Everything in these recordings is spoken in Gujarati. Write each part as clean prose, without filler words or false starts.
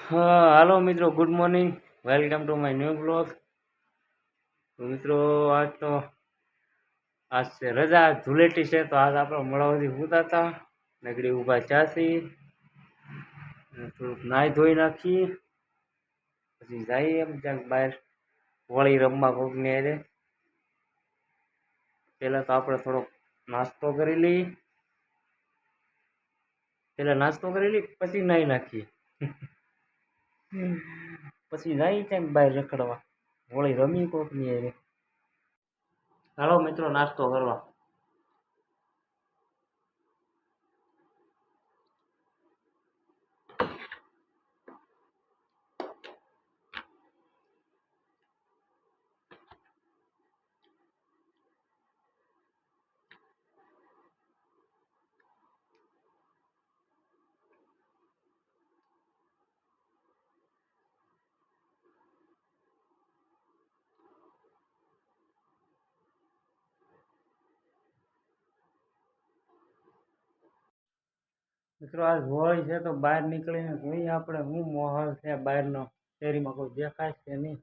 હાલો મિત્રો, good morning. Welcome to my new blog. તો મિત્રો, આજ છે રજા, ધૂળેટી છે. તો આજ આપણે મળવાથી ઉતા હતા નગડી ઊભા ચાસી થોડુંક નાહી ધોઈ નાખી, પછી જઈએ એમ ક્યાંક બહાર વળી રમવા કોકની હારે. પહેલાં તો આપણે થોડોક નાસ્તો કરી લઈએ. પછી નાહી નાખીએ. પછી જાય ક્યાંક બહાર રખડવા, વળી રમી કોકની હારે. હાલો મિત્રો, નાસ્તો કરવા. મિત્રો, આજ હોળી છે તો બહાર નીકળીને જોઈએ આપણે શું માહોલ છે બહારનો. શેરીમાં કોઈ દેખાય છે નહીં.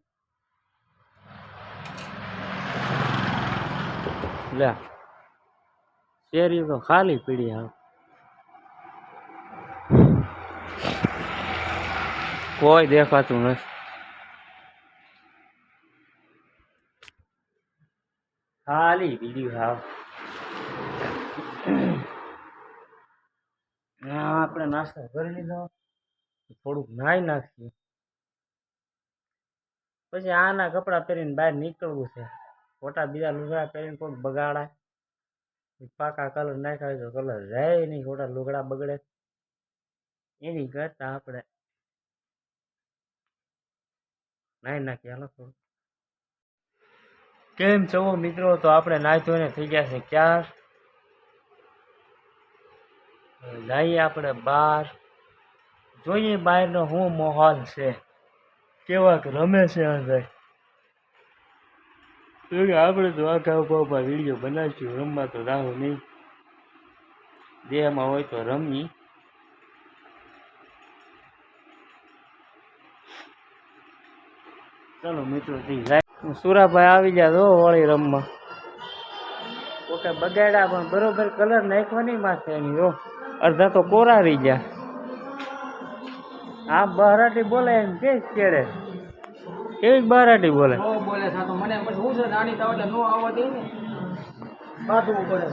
લે, શેરી તો ખાલી પડી. હા, કોઈ દેખાતું નથી. ખાલી પીડી. હા, આપણે નાસ્તો કરી લીધો, થોડુંક નાહી નાખીએ, પછી આના કપડાં પહેરીને બહાર નીકળવું છે. ખોટા બીજા લુગડા પહેરીને કોઈ બગાડાય, પાકા કલર નાખ્યા હોય તો કલર જાય નહીં, ખોટા લુગડા બગડે. એની કરતા આપણે નાહી નાખીએ. હાલો થોડું. કેમ છો મિત્રો? તો આપણે નાહી ધોઈને થઈ ગયા છે ક્યાર. જઈએ આપણે બહાર, જોઈએ બહારનો શું માહોલ છે, કેવાક રમે છે અંદર. આપણે તો આખા ઉભા વિડીયો બનાવીશું, રમવા તો રાહું નહીં. દેહમાં હોય તો રમી. ચાલો મિત્રો, સુરાભાઈ આવી ગયા તો હોળી રમવા. ઓકે, બગાડ્યા પણ બરોબર કલર નાખવાની માથે એની. જો અડધા તો કોરા રહી ગયા. આ બહરાટી બોલે એમ કે કેડે કેવી બહરાટી બોલે. બોલે છે તો મને પછી શું છે, નાની તાવ એટલે નો આવવા દે ને, બાંધવું પડે.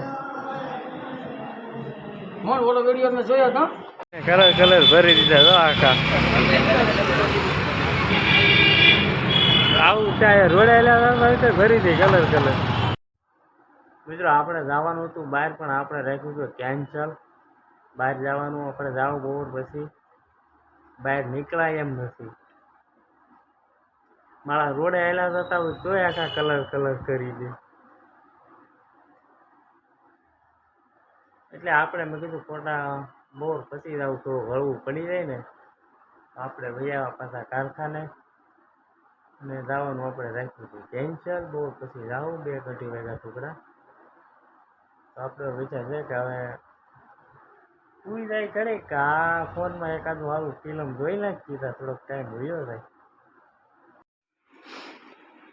મોર ઓલો વિડીયો મેં જોયો તો કલર ભરી દીધા તો આખા. આવું ચાહે રોડાયેલા ભરી દે કલર. મિત્રો, આપણે જવાનું હતું બહાર, પણ આપણે રાખ્યું હતું કેન્સલ. બહાર જવાનું આપણે જાવ બપોર પછી બહાર નીકળાય એમ નથી. મારા રોડે આવેલા જતા હોય તોય આખા કલર કરી દે. એટલે આપણે મેં કીધું ખોટા બોર પછી જવું, થોડું હળવું પડી જાય ને. આપણે વૈયા પાછા કારખાને અને જવાનું આપણે રાખ્યું હતું કેન્સલ. બોર પછી જાવું 2 વાગ્યા ટુકડા. તો આપણે વિચાર છે કે હવે સુઈ જાય ઘડીક, આ ફોનમાં એકાદું સારું ફિલ્મ જોઈ નાખી, થોડોક ટાઈમ વયો જાય.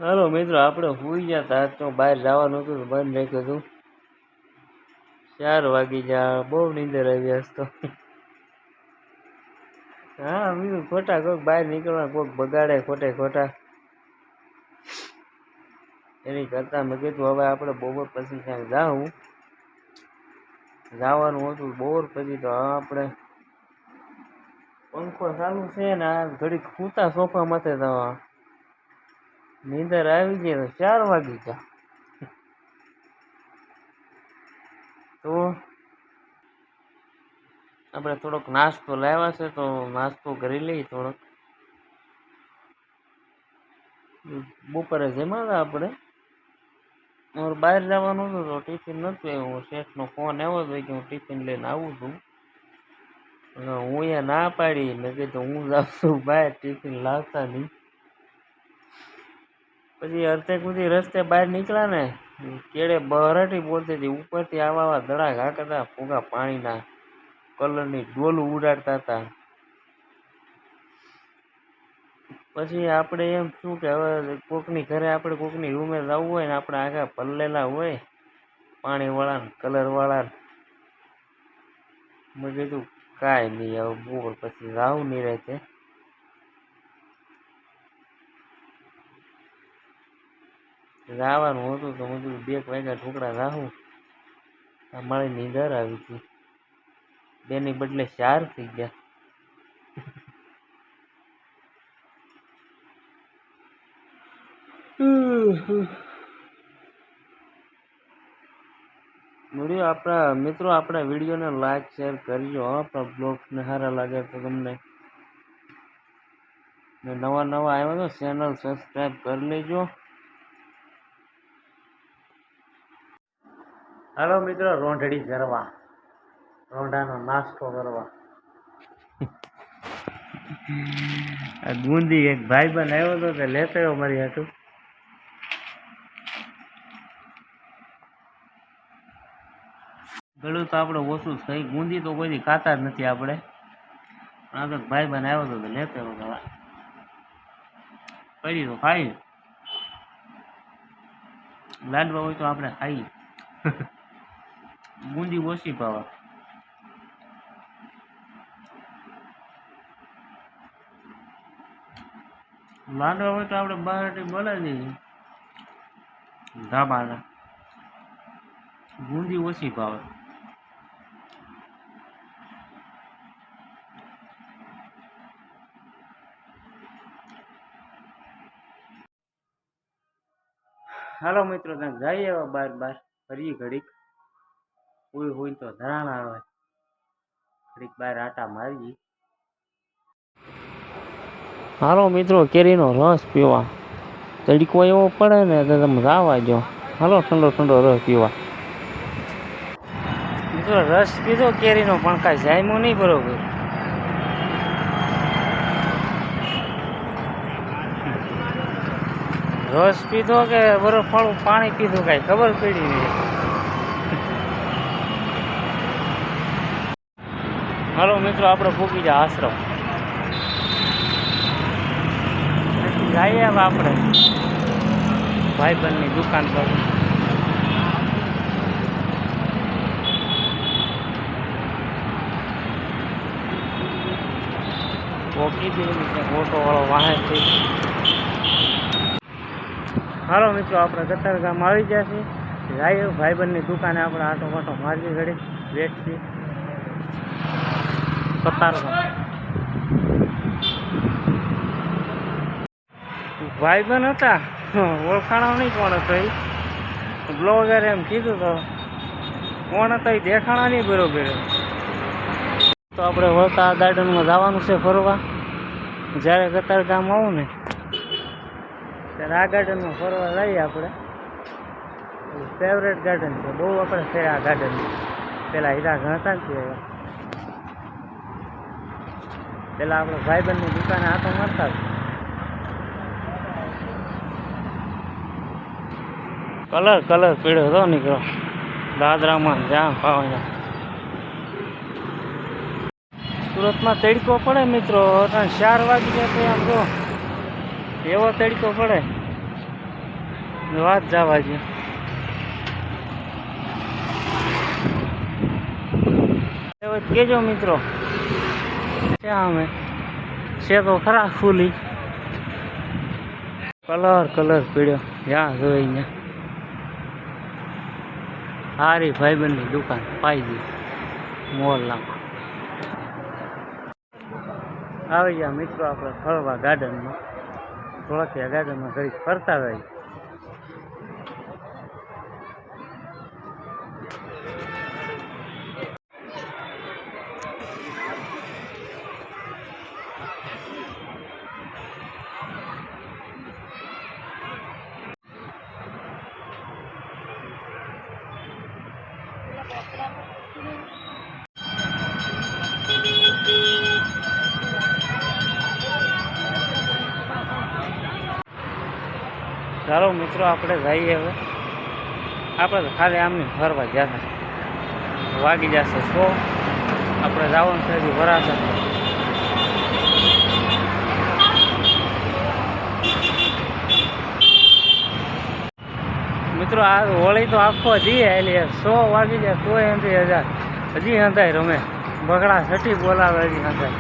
હાલો મિત્રો, આપણે સુઈ ગયા હતા. તો બહાર જવાનું હતું, બંધ રાખ્યું હતું. 4 વાગી ગયા, બહુ નીંદર આવી આજ તો. હા, બીજું ખોટા કોઈક બહાર નીકળવા કોઈક બગાડે ખોટા. એની કરતા મેં કીધું હવે આપણે બપોર પછી ક્યાંક જવાનું હતું. બપોર પછી તો આપણે પંખો ચાલુ છે ને આ ઘડીક સૂતા સોફા માથે તો નીંદર આવી ગઈ. 4 વાગી ગયા. તો આપણે થોડોક નાસ્તો લાવ્યા છે, તો નાસ્તો કરી લઈએ થોડોક. બપોરે જમ્યા આપણે. બહાર જવાનું હતું તો ટિફિન નહોતું આવ્યું. શેઠનો ફોન આવ્યો હતો કે હું ટિફિન લઈને આવું છું. હું અહીંયા ના પાડી, મેં કીધું હું જાઉં છું બહાર, ટિફિન લાવતા નહીં. પછી અડધે સુધી રસ્તે બહાર નીકળ્યા ને, કેળે બહરાટી બોલતી હતી. ઉપરથી આવા દડા ઘા કરતા ફૂગા પાણીના કલરની ડોલું ઉડાડતા હતા. પછી આપણે એમ શું કે હવે કોકની ઘરે આપણે કોકની રૂમે જવું હોય ને આપણે આખા પલ્લેલા હોય પાણીવાળા ને કલરવાળા, મેં કીધું કાંઈ નહીં હવે બોર પછી જાવું નહીં રહેતે જવાનું હતું તો મેં કીધું 2 વાગ્યા ઢોકળા જાઉં. મારી નીંદર આવી હતી, 2 ની બદલે 4 થઈ ગયા. આપણા મિત્રો આપણા વિડીયોને લાઈક શેર કરજો. આપણા બ્લોગ્સને સારા લાગે તો તમને, ને નવા આવ્યા તો ચેનલ સબસ્ક્રાઈબ કરી લેજો. હાલો મિત્રો, રોંઢડી કરવા, રોંઢાનો નાસ્તો કરવા. આ ગુંદી એક ભાઈબંધ આવ્યો હતો તે લેતો આવ્યો મારી હાટું. ગળું તો આપણે ઓછું થઈ, ગુંદી તો કોઈ ખાતા જ નથી આપણે. આ તો ભાઈબંધ આવ્યો હતો તો લેતો આવ્યો. પડી તો ખાઈ, લાડવા હોય તો આપણે ખાઈ. ગુંદી ઓછી પાવા. લાડવા હોય તો આપણે બહારથી બોલાવી દઈએ ધાબાના. ગુંદી ઓછી ભાવે. હાલો મિત્રો, ત્યાં જઈએ બાર ફરી ઘડીક. હોય તો ધરાણા આવે, ઘડીક બહાર આટા મારીએ. હાલો મિત્રો, કેરીનો રસ પીવા. તડકો એવો પડે ને તો તમે રાવા જો. હાલો ઠંડો રસ પીવા. મિત્રો રસ પીધો કેરીનો, પણ કાંઈ જામ્યો નહીં બરોબર. રસ પીધો કે બરફવાળું પાણી પીધું કાંઈ ખબર પડી નહીં. હાલો મિત્રો, આપણે ભૂકી જાય આશ્રમ. જઈએ હવે આપણે ભાઈબંધની દુકાન પર. ઓકી દે ઓટો વાળો વાહનથી. હાલો મિત્રો, આપણે કતાર ગામ આવી ગયા છીએ. જઈએ ભાઈબંધની દુકાને આપણે આટો માટો મારી ઘડી વેચતી કતાર ગામ. ભાઈબંધ હતા, ઓળખાણો નહીં કોણ હતો. એ બ્લોગરે એમ કીધું તો કોણ હતા એ દેખાણા નહીં બરોબર. તો આપણે વળતા ગાર્ડનમાં જવાનું છે ફરવા. જ્યારે કતાર ગામ આવું ને ત્યારે આ ગાર્ડનમાં ફરવા જઈએ આપણે. ફેવરેટ ગાર્ડન છે, બહુ આપણે છે આ ગાર્ડન. પેલા હીરા ઘણતા નથી. પેલા આપણે ભાઈબંધની દુકાને આટો મારતા. કલર પીળો હતો નીકળો દાદરામાં જ્યાં પાવા. સુરતમાં તડકો પડે મિત્રો, 4 વાગી ગયા તો આમ જો એવો તડકો પડે વાત જવા દે. કેજો મિત્રો, ત્યાં અમે છે તો ખરા ફૂલી. કલર પીળ્યો જ્યાં જોઈ ત્યાં. હારી ભાઈબંધની દુકાન પાઈ ગઈ મોરલામાં. આવી ગયા મિત્રો આપણે ફરવા ગાર્ડનમાં. થોડાક ગાર્ડનમાં ઘડી ફરતા રહી. ચાલો મિત્રો, આપણે જઈએ હવે. આપણે તો ખાલી આમને ફરવા ગયા. વાગી જશે 100. આપણે જવાનું છે હજી વરાછા. મિત્રો આ હોળી તો આખો દી એટલે 100 વાગી જાય તોય એમથી 1000 હજી અંધાય રમે બગડા છઠ્ઠી બોલાવે હજી અંધાય.